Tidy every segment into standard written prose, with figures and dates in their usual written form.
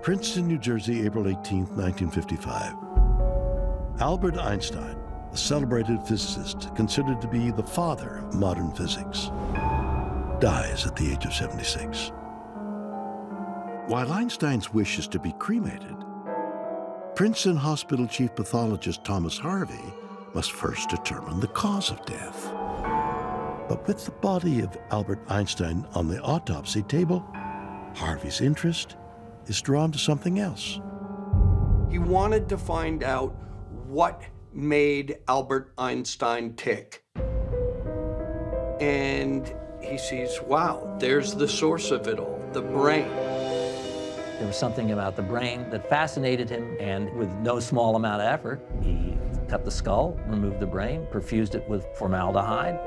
Princeton, New Jersey, April 18, 1955. Albert Einstein, the celebrated physicist considered to be the father of modern physics, dies at the age of 76. While Einstein's wish is to be cremated, Princeton Hospital chief pathologist Thomas Harvey must first determine the cause of death. But with the body of Albert Einstein on the autopsy table, Harvey's interest is drawn to something else. He wanted to find out what made Albert Einstein tick. And he sees, wow, there's the source of it all, the brain. There was something about the brain that fascinated him, and with no small amount of effort, he cut the skull, removed the brain, perfused it with formaldehyde.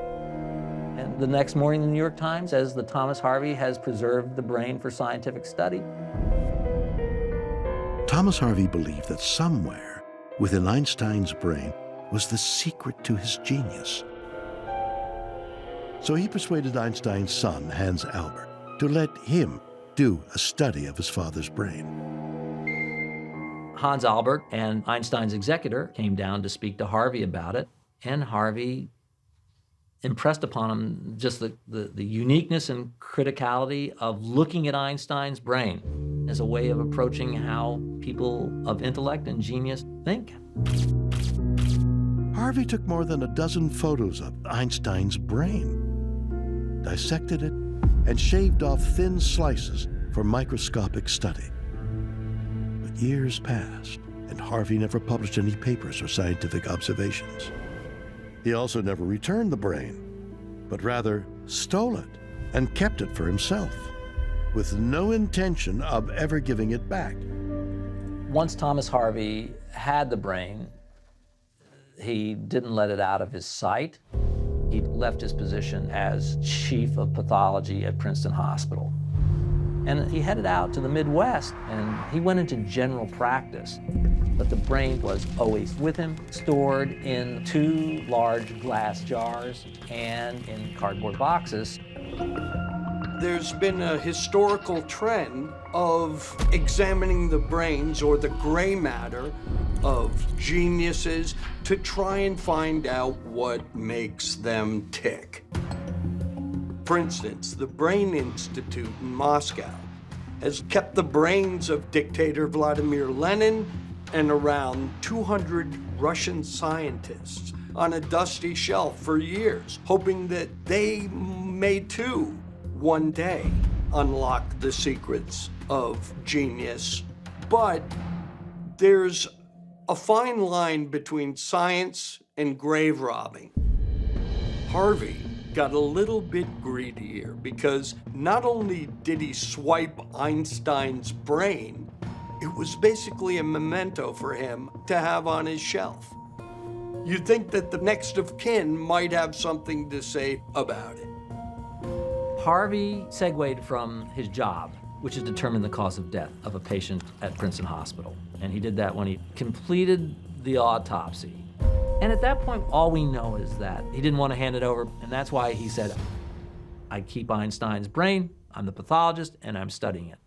And the next morning, the New York Times says that Thomas Harvey has preserved the brain for scientific study. Thomas Harvey believed that somewhere within Einstein's brain was the secret to his genius. So he persuaded Einstein's son, Hans Albert, to let him do a study of his father's brain. Hans Albert and Einstein's executor came down to speak to Harvey about it, and Harvey impressed upon him just the uniqueness and criticality of looking at Einstein's brain as a way of approaching how people of intellect and genius think. Harvey took more than a dozen photos of Einstein's brain, dissected it, and shaved off thin slices for microscopic study. But years passed, and Harvey never published any papers or scientific observations. He also never returned the brain, but rather stole it and kept it for himself, with no intention of ever giving it back. Once Thomas Harvey had the brain, he didn't let it out of his sight. He left his position as chief of pathology at Princeton Hospital. And he headed out to the Midwest, and he went into general practice. But the brain was always with him, stored in 2 large glass jars and in cardboard boxes. There's been a historical trend of examining the brains or the gray matter of geniuses to try and find out what makes them tick. For instance, the Brain Institute in Moscow has kept the brains of dictator Vladimir Lenin and around 200 Russian scientists on a dusty shelf for years, hoping that they may too one day unlock the secrets of genius. But there's a fine line between science and grave robbing. Harvey got a little bit greedier because not only did he swipe Einstein's brain, it was basically a memento for him to have on his shelf. You'd think that the next of kin might have something to say about it. Harvey segued from his job, which is to determine the cause of death of a patient at Princeton Hospital. And he did that when he completed the autopsy. And at that point, all we know is that he didn't want to hand it over, and that's why he said, I keep Einstein's brain, I'm the pathologist, and I'm studying it.